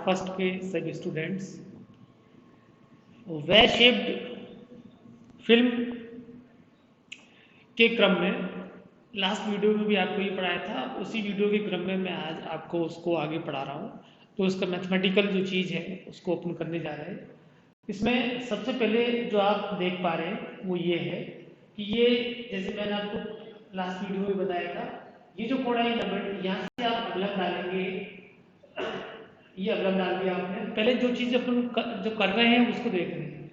First के सभी students well shaped film के क्रम में लास्ट वीडियो में भी आपको ये पढ़ाया था, उसी वीडियो के क्रम में मैं आज आपको उसको आगे पढ़ा रहा हूँ। तो उसका मैथमेटिकल जो चीज़ है उसको अपन करने जा रहे हैं। इसमें सबसे पहले जो आप देख पा रहे हैं वो ये है कि ये जैसे मैंने आपको लास्ट वीडियो में बताया था, ये जो कोण है 90, यहाँ से आप अवलंब डालेंगे, ये अवलंब डाल दिया आपने। पहले जो चीज़ अपन जो कर रहे हैं उसको देख रहे हैं।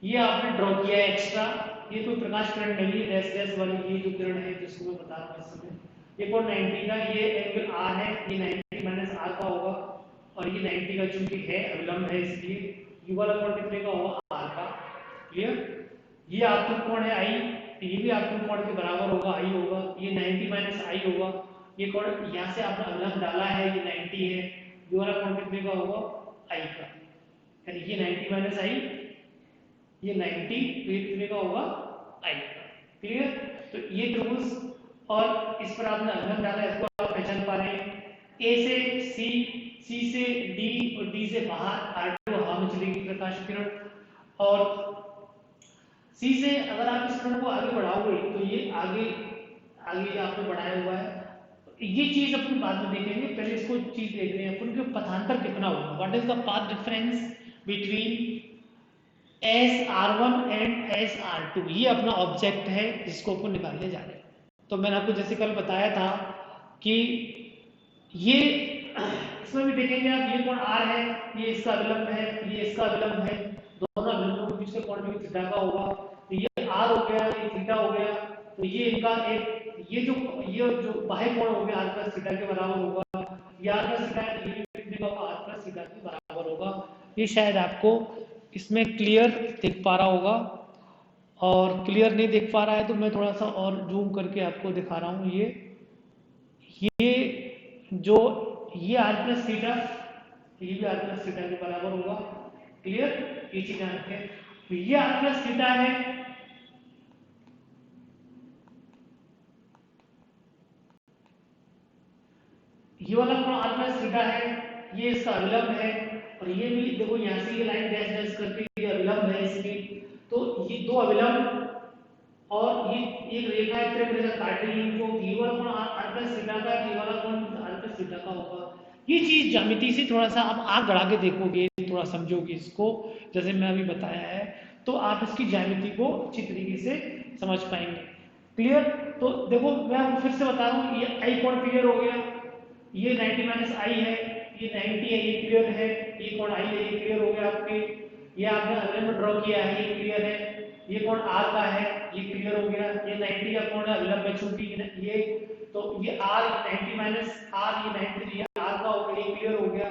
ये आपने ड्रॉ किया है एक्स्ट्रा, ये कोई प्रकाश किरण नहीं है, डैश डैश वाली ये जो किरण है जिसको मैं बता रहा हूँ इस समय, ये कोण 90 का, ये एंगल आर है, ये 90 माइनस आर का होगा, और ये 90 का चूंकि है अवलंब है इसलिए यू वाला कोण कितने का होगा, आर का। क्लियर? ये आपका कोण है आई, ये भी आपके कोण के बराबर होगा, आई होगा, ये 90 माइनस आई होगा। ये कोण यहाँ से आपने अवलंब डाला है, ये 90 है, ये वाला कोण कितने का होगा, आई का, यानी ये 90 माइनस आई, ये 90, तो ये कितने का होगा, आई का। क्लियर? तो ये त्रिभुज और इस पर आपने अवलंब डाला, इसको आप पहचान पा रहे हैं। ए से सी, सी से डी और डी से बाहर R2 हवा में चलेगी प्रकाश किरण, और सी से अगर आप इस किरण को आगे बढ़ाओगे तो ये आगे आगे आपने बढ़ाया हुआ है। ये चीज अपन बाद में देखेंगे, पहले इसको चीज देख रहे हैं अपन के पथांतर कितना होगा, what is the path difference between SR1 and SR2। ये अपना ऑब्जेक्ट है जिसको अपन निकालने जा रहे हैं। तो मैंने आपको जैसे कल बताया था कि ये इसमें भी देखेंगे आप, ये कोण R है, ये इसका अवलंब है, ये इसका अवलंब है, दोनों अवलंबों के बीच का कोण भी थीटा का होगा। तो ये R हो गया, ये थीटा हो गया, तो ये इनका एक ये जो बाह्य कोण हो गया R प्लस थीटा के बराबर होगा, ये R प्लस थीटा है, ये कितने का होगा, R प्लस थीटा के बराबर होगा। ये शायद आपको इसमें क्लियर दिख पा रहा होगा, और क्लियर नहीं दिख पा रहा है तो मैं थोड़ा सा और जूम करके आपको दिखा रहा हूँ। ये जो ये आर प्लस थीटा, ये भी आर प्लस थीटा के बराबर होगा। क्लियर? ये चीज ध्यान रखें। तो ये आर प्लस थीटा है, ये वाला कोण आर प्लस थीटा है, ये इसका अवलंब है, और ये भी देखो यहाँ से ये लाइन डैश डैश करके ये अवलंब है इसकी। तो ये दो अवलंब और ये एक रेखा है, त्रिक रेखा काट रही है इनको, ये वाला कोण आर प्लस थीटा का, ये वाला कोण आर प्लस थीटा का होगा। ये चीज ज्यामिति से थोड़ा सा आप आग गड़ा के देखोगे, थोड़ा समझोगे इसको, जैसे मैं अभी बताया है, तो आप इसकी ज्यामिति को अच्छी तरीके से समझ पाएंगे। क्लियर? तो देखो मैं आपको फिर से बता रहा हूँ, ये आई कोण क्लियर हो गया, ये 90 माइनस आई है, ये 90 है, ये क्लियर है, ये कोण आई है, ये क्लियर हो गया आपके, ये आपने अवलंब ड्रॉ किया है, ये क्लियर है, ये कोण आर का है, ये क्लियर हो गया, ये 90 का कोण है अवलंब है चूंकि ये, तो ये आर 90 माइनस आर, ये 90, ये आर का हो गया, ये क्लियर हो गया,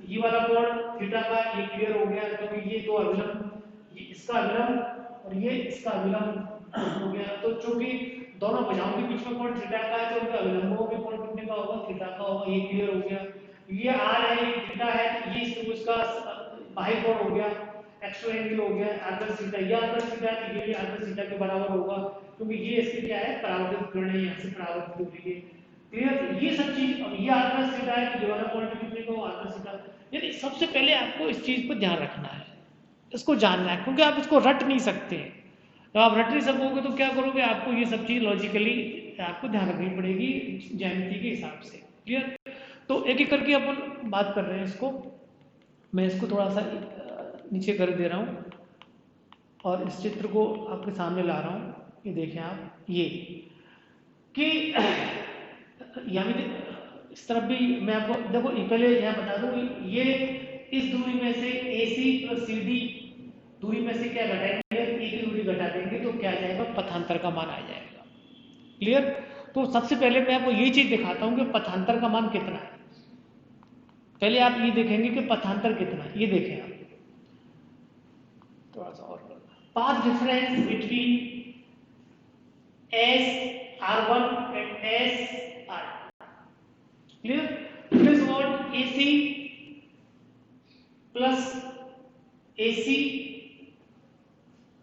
ये वाला कोण थीटा का, ये क्लियर हो गया, क्योंकि ये दो अवलंब, ये इसका अवलंब और ये इसका अवलंब हो गया। तो चूंकि दोनों भुजाओं के बीच में कोण थीटा का है, तो उनके अवलंबों में कोण कितने का होगा, थीटा का होगा, ये क्लियर हो गया। ये आर है, ये थीटा है, ये इसका बाह्य कोण हो गया, एक्स्ट्रा एंगल हो गया आर प्लस थीटा, ये आर प्लस थीटा, ये भी आर प्लस थीटा के बराबर होगा, क्योंकि ये इसकी क्या है, परावर्तित किरण है, यहाँ से परावर्तित हो रही है। क्लियर? ये सब चीज, अब ये आर प्लस थीटा है, तो ये वाला कोण भी कितने का होगा, आर प्लस थीटा। यानी सबसे पहले आपको इस चीज पर ध्यान रखना है, इसको जानना है, क्योंकि आप इसको रट नहीं सकते। तो आप रट नहीं सकोगे तो क्या करोगे, आपको ये सब चीज लॉजिकली आपको ध्यान रखनी पड़ेगी ज्यामिति के हिसाब से। क्लियर? तो एक एक करके अपन बात कर रहे हैं इसको, मैं इसको थोड़ा सा नीचे कर दे रहा हूँ और इस चित्र को आपके सामने ला रहा हूँ। ये देखें आप, ये कि यहाँ भी इस तरफ भी मैं आपको देखो, पहले यहाँ बता दूँ, ये इस दूरी में से AC प्लस CD दूरी में से क्या घटाएंगे, एक ही दूरी घटा देंगे तो क्या आ जाएगा, पथांतर का मान आ जाएगा। क्लियर? तो सबसे पहले मैं आपको ये चीज दिखाता हूँ कि पथांतर का मान कितना है। पहले आप ये देखेंगे कि पथांतर कितना है, ये देखें आप, थोड़ा सा और path difference between SR1 and SR2। Clear? It is what, AC plus AC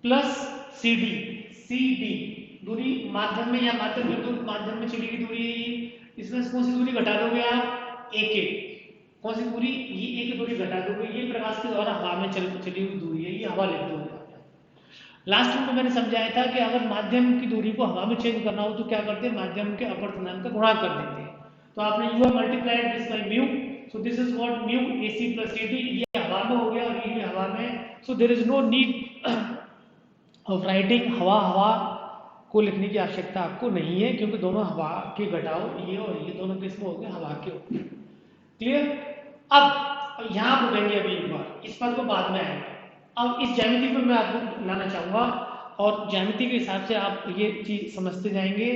plus CD दूरी माध्यम में या माध्यम बिंदु माध्यम में चली गई दूरी है ये, इसमें कौन सी दूरी घटा दोगे आप, एक, कौन सी दूरी, ये एक दूरी में चली हुई दूरी है, ये हवा लिख दो। लास्ट में मैंने समझाया था कि अगर माध्यम की दूरी को हवा में चेंज करना हो तो क्या करते हैं, माध्यम के अपवर्तनांक का गुणा कर देते हैं। तो आपने you multiplied this by mu, so this is what mu AC plus CD, ये हवा में हो गया और ये भी हवा में। So there is no need of writing हवा को लिखने की आवश्यकता आपको नहीं है, क्योंकि दोनों हवा के घटाओ ये और ये दोनों किसमें हो गए, हवा के हो गए। क्लियर। अब यहाँ रुकेंगे अभी एक बार, इस पर तो बाद में आएंगे। अब इस ज्यामिति पर मैं आपको लाना चाहूंगा और ज्यामिति के हिसाब से आप ये चीज समझते जाएंगे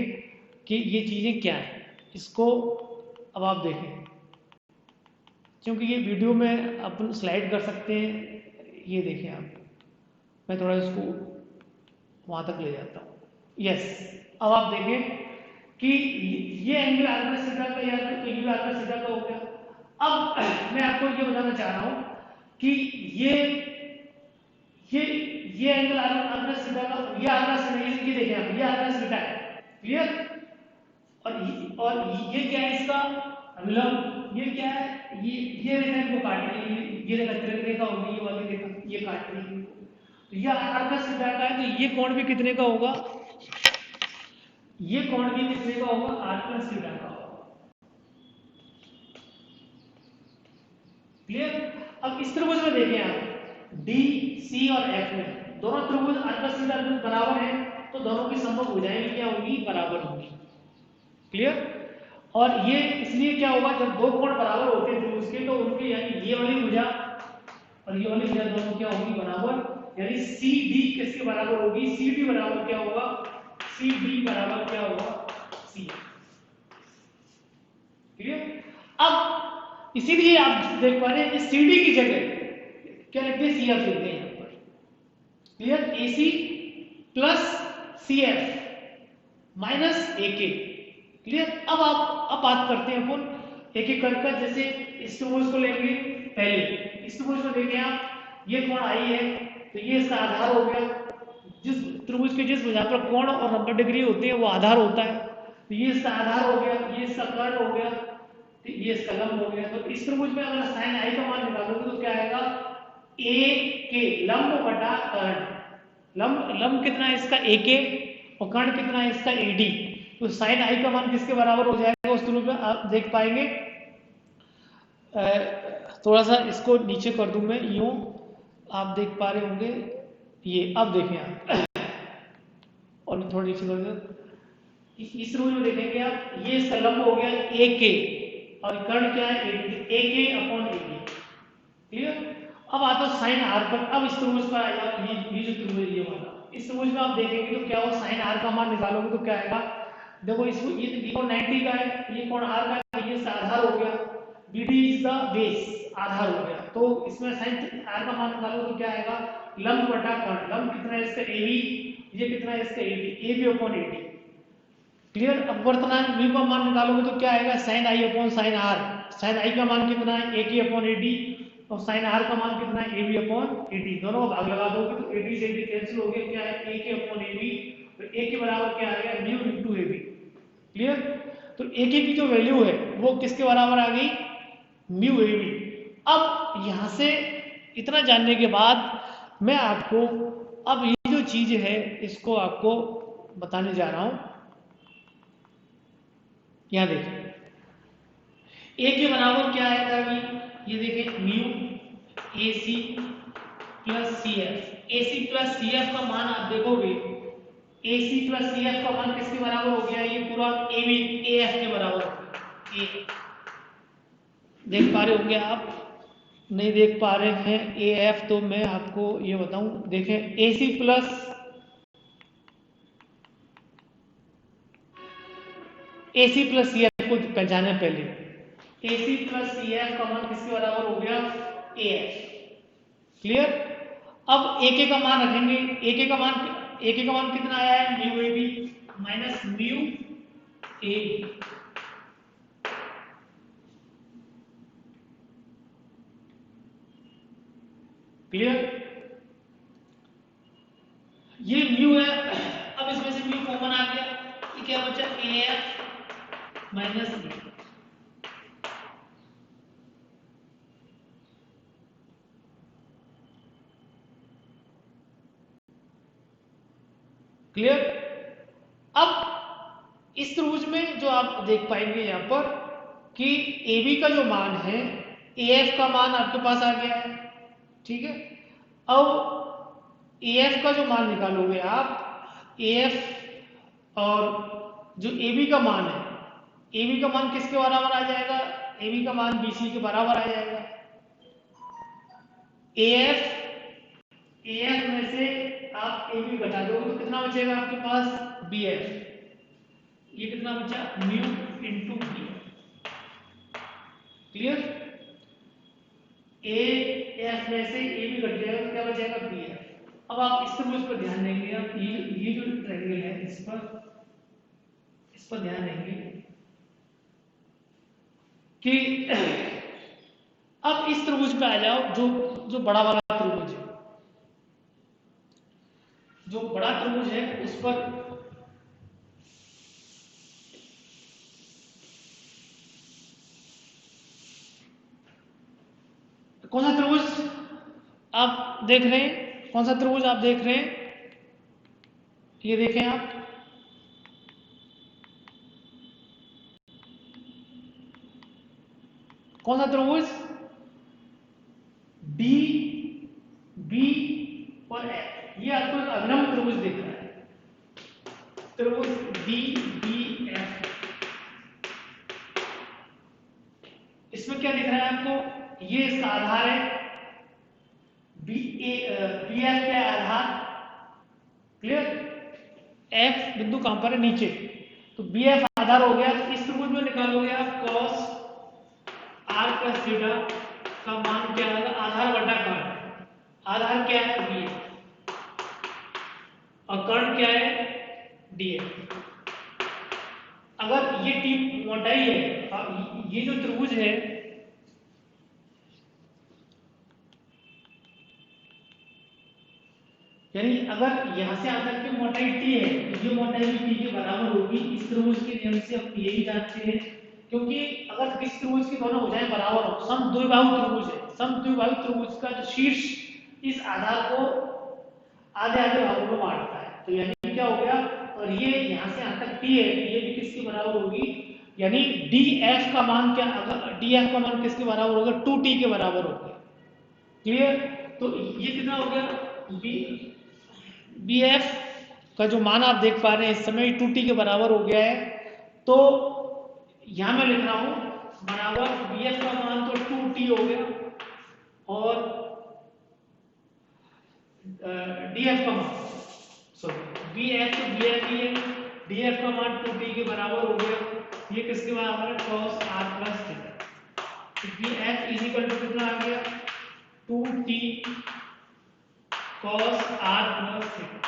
कि ये चीजें क्या है। इसको अब आप देखें, क्योंकि ये वीडियो में अपन स्लाइड कर सकते हैं। ये देखें आप, मैं थोड़ा इसको वहां तक ले जाता हूँ। यस, अब आप देखें कि ये एंगल आल्फा सीधा का याद है, तो ये आल्फा सीधा का हो गया। अब मैं आपको ये बताना चाह रहा हूं कि ये एंगल आल्फा सीधा का, ये आल्फा सीधा, ये देखें आप, ये आल्फा सीधा है। क्लियर। और ये क्या है, इसका अविलंब। ये क्या है, ये रेखा को काट रही है, ये रेखा होगी, ये वाली रेखा ये काट रही है। तो ये आल्फा सीधा का है, तो ये कोण भी कितने का होगा, ये कोण भी कितने का होगा, आल्फा सीधा का होगा। क्लियर। अब इस त्रिभुज में देखें आप, D, C और F में दोनों त्रिभुज आल्फा सीधा बराबर है, तो दोनों की समभुज हो जाएंगी, क्या होगी, बराबर होगी। क्लियर। और ये इसलिए क्या होगा, जब दो कोण बराबर होते हैं त्रिभुज के, तो उनके यानी ये वाली भुजा और ये वाली भुजा दोनों क्या होगी, बराबर। यानी CD किसके बराबर होगी, CD बराबर क्या होगा, CD बराबर क्या होगा, CF। क्लियर। अब इसीलिए आप देख पा रहे हैं कि CD की जगह क्या लिखते हैं, CF लिखते हैं यहां पर। Clear. AC plus CF minus AK। Clear. अब बात करते हैं अपन एक एक कर, जैसे इस त्रिभुज को लेंगे। पहले इस त्रिभुज में देखें आप, ये कोण I है, तो ये इसका आधार हो गया। जिस त्रिभुज के जिस भुजा पर कोण और 90 डिग्री होते हैं वो आधार होता है, तो ये इसका आधार हो गया, ये इसका कर्ण हो गया, तो ये इसका लंब हो गया। तो इस त्रिभुज में अगर sin I का मान निकालोगे तो क्या आएगा, AK लंब बटा कर्ण। लंब कितना है इसका, AK, और कर्ण कितना है इसका, AD। तो sin I का मान किसके बराबर हो जाएगा उस त्रिभुज में, आप देख पाएंगे। थोड़ा सा इसको नीचे कर दूं मैं, यूं आप देख पा रहे होंगे। ये अब देखें आप, और थोड़ा नीचे कर दो, इस त्रिभुज में देखेंगे आप, ये इसका लंब हो गया AK और कर्ण क्या है, AK अपॉन AD। क्लियर। अब आता है sin R पर। अब इस त्रिभुज पर आएगा, ये जो त्रिभुज ये वाला, इस त्रिभुज में आप देखेंगे तो क्या हो, sin R का मान निकालोगे तो क्या आएगा, देखो इसको, ये कोण 90 का है, ये कोण R का है, ये इसका आधार हो गया, BD इज द बेस, आधार हो गया। तो इसमें sin R का मान निकालो तो क्या आएगा, लंब बटा कर्ण। लंब कितना है इसका, AB, ये कितना है इसका, AB अपॉन AD। क्लियर। अपवर्तनांक v का मान निकालोगे तो क्या आएगा, sin I upon sin R। sin I का मान कितना है, AK अपॉन AD, और sin R का मान कितना है, AB अपॉन AD। दोनों को भाग लगा दोगे तो AD से AD कैंसिल हो गया, क्या है, AK अपॉन AB। तो A के बराबर क्या आ गया, म्यू इनटू AB। क्लियर। तो AK की जो वैल्यू है वो किसके बराबर आ गई, म्यू AB। अब यहां से इतना जानने के बाद मैं आपको अब ये जो चीज है इसको आपको बताने जा रहा हूं। यहां देखिए, A के बराबर क्या आएगा अभी, ये देखिए mu AC plus CF। AC plus CF का मान आप देखोगे, AC प्लस CF का मान किसके बराबर हो गया, ये पूरा AB AF के बराबर हो गया। देख पा रहे होंगे आप, नहीं देख पा रहे हैं AF, तो मैं आपको ये बताऊं, देखें AC प्लस CF को पहचाने पहले। AC प्लस CF का मान किसके बराबर हो गया, AF। क्लियर। अब AK का मान रखेंगे, AK का मान कितना आया है, mu AB minus mu AB। Clear. ये म्यू है, अब इसमें से म्यू कॉमन आ गया, ये क्या बचा, AF माइनस म्यू। क्लियर। अब इस त्रिभुज में जो आप देख पाएंगे यहाँ पर कि AB का जो मान है AF का मान आपके पास आ गया है, ठीक है। अब AF का जो मान निकालोगे आप, AF और जो AB का मान है, AB का मान किसके बराबर आ जाएगा, AB का मान BC के बराबर आ जाएगा। AF में से आप AB घटा दोगे तो कितना बचेगा आपके पास, BF। ये कितना बचा, mu into BF। Clear. AF में से AB घट जाएगा तो क्या बचेगा, BF। अब आप इस त्रिभुज पर ध्यान देंगे, आप ये जो ट्रायंगल है इस पर ध्यान देंगे कि अब इस त्रिभुज पे आ जाओ, जो बड़ा वाला त्रिभुज है, जो बड़ा त्रिभुज है उस पर कौन सा त्रिभुज आप देख रहे हैं, कौन सा त्रिभुज आप देख रहे हैं, ये देखें आप, कौन सा त्रिभुज, डी बी और एफ, ये आपको एक अभिलंब त्रिभुज दिख रहा है, त्रिभुज डी बी एफ। इसमें क्या दिख रहा है आपको, ये इसका आधार है, बी एफ का आधार, क्लियर। एफ बिंदु कहां पर है, नीचे, तो बी एफ आधार हो गया। तो इस त्रिभुज में निकालोगे आप cos r प्लस थीटा का मान क्या आएगा, आधार बटा कर्ण, आधार क्या है बी एफ और कर्ण क्या है डी एफ। अगर ये टी मोटाई है, ये जो त्रिभुज है यानी अगर यहां से यहां तक की मोटाई टी है तो ये मोटाई भी टी के बराबर होगी। इस त्रिभुज के नियम से हम यही जानते हैं, क्योंकि अगर इस त्रिभुज के दोनों हो जाए बराबर हो, समद्विबाहु त्रिभुज है, समद्विबाहु त्रिभुज का जो शीर्ष इस आधार को आधे आधे भागों में बांटता है, तो यानी क्या हो गया, और ये यहां से यहां तक टी है, ये भी किसके बराबर होगी, यानी डी एफ का मान क्या, अगर डी एफ का मान किसके बराबर होगा, 2t के बराबर होगा। क्लियर। तो ये कितना हो गया, बी एफ का जो मान आप देख पा रहे हैं इस समय 2t के बराबर हो गया है। तो यहां मैं लिख रहा हूं बराबर बी एफ का मान तो 2t हो गया और डी एफ का मान, सॉरी बी एफ तो बी एफ ही है, डी एफ का मान 2t के बराबर हो गया। ये किसके बराबर है, cos r प्लस थीटा। तो B F is equal to कितना आ गया, 2t cos r plus theta,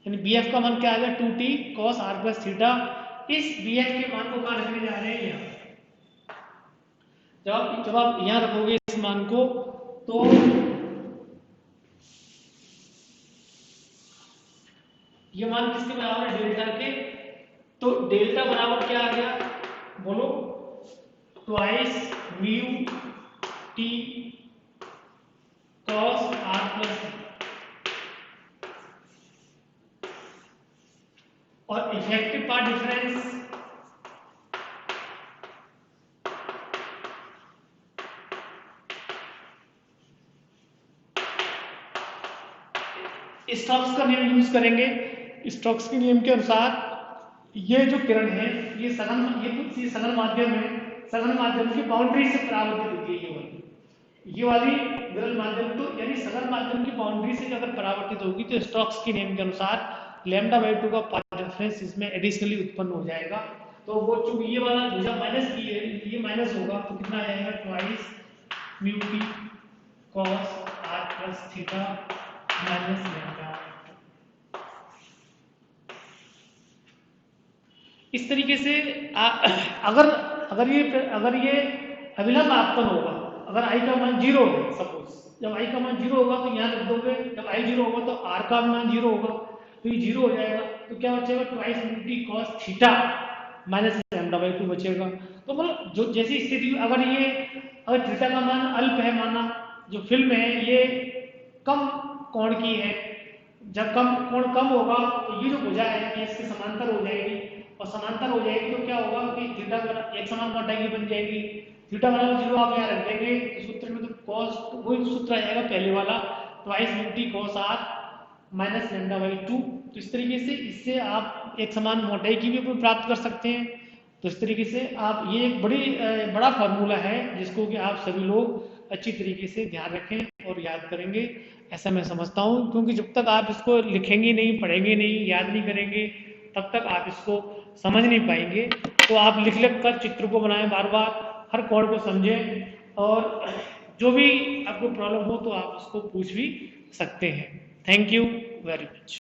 यानी bf का मान क्या आ गया, 2t cos r plus theta. इस bf के मान को कहां रखने जा रहे हैं, यहाँ। जब आप यहां रखोगे इस मान को तो ये मान किसके बराबर है, डेल्टा के। तो डेल्टा बराबर क्या आ गया, बोलो, twice mu T cos r plus और इफेक्टिव पार्ट डिफरेंस स्टोक्स का नियम यूज करेंगे। स्टोक्स के नियम के अनुसार ये जो किरण है ये सघन माध्यम है, सघन माध्यम की बाउंड्री से परावर्तित होती है, ये वाली विरल माध्यम, तो यानी सघन माध्यम की बाउंड्री से अगर परावर्तित होगी तो स्टोक्स के नियम के अनुसार लैम्डा बाई 2 का पार्ट डिफरेंस इसमें एडिशनली उत्पन्न हो जाएगा। तो वो चूंकि ये वाला भुजा माइनस की है, ये माइनस होगा तो कितना आ जाएगा, twice mu T cos r plus theta minus lambda. इस तरीके से अगर ये अभिलंब आपतन होगा, अगर i का मान 0 है, सपोज जब i का मान 0 होगा तो यहाँ रख दोगे, जब i 0 होगा तो r का मान 0 होगा, तो ये 0 हो जाएगा, तो क्या बचेगा, twice mu T cos theta minus lambda by 2 बचेगा। तो मतलब जो जैसी स्थिति, अगर थीटा का मान अल्प है, माना जो फिल्म है ये कम कोण की है, जब कोण कम होगा तो ये जो भुजा है ये इसके समांतर हो जाएगी, और समांतर हो जाएगी तो क्या होगा कि थीटा एक समान मोटाई की बन जाएगी। थीटा बराबर 0 आप यहाँ रख देंगे तो सूत्र में तो कॉस वही सूत्र आ जाएगा पहले वाला, twice UT cos R minus lambda by 2। तो इस तरीके से इससे आप एक समान मोटाई की भी प्राप्त कर सकते हैं। तो इस तरीके से आप ये एक बड़ा फार्मूला है जिसको कि आप सभी लोग अच्छी तरीके से ध्यान रखें और याद करेंगे, ऐसा मैं समझता हूँ। क्योंकि जब तक आप इसको लिखेंगे नहीं, पढ़ेंगे नहीं, याद नहीं करेंगे, तब तक आप इसको समझ नहीं पाएंगे। तो आप लिख लिख कर चित्र को बनाएं, बार बार हर कोण को समझें, और जो भी आपको प्रॉब्लम हो तो आप उसको पूछ भी सकते हैं। Thank you very much.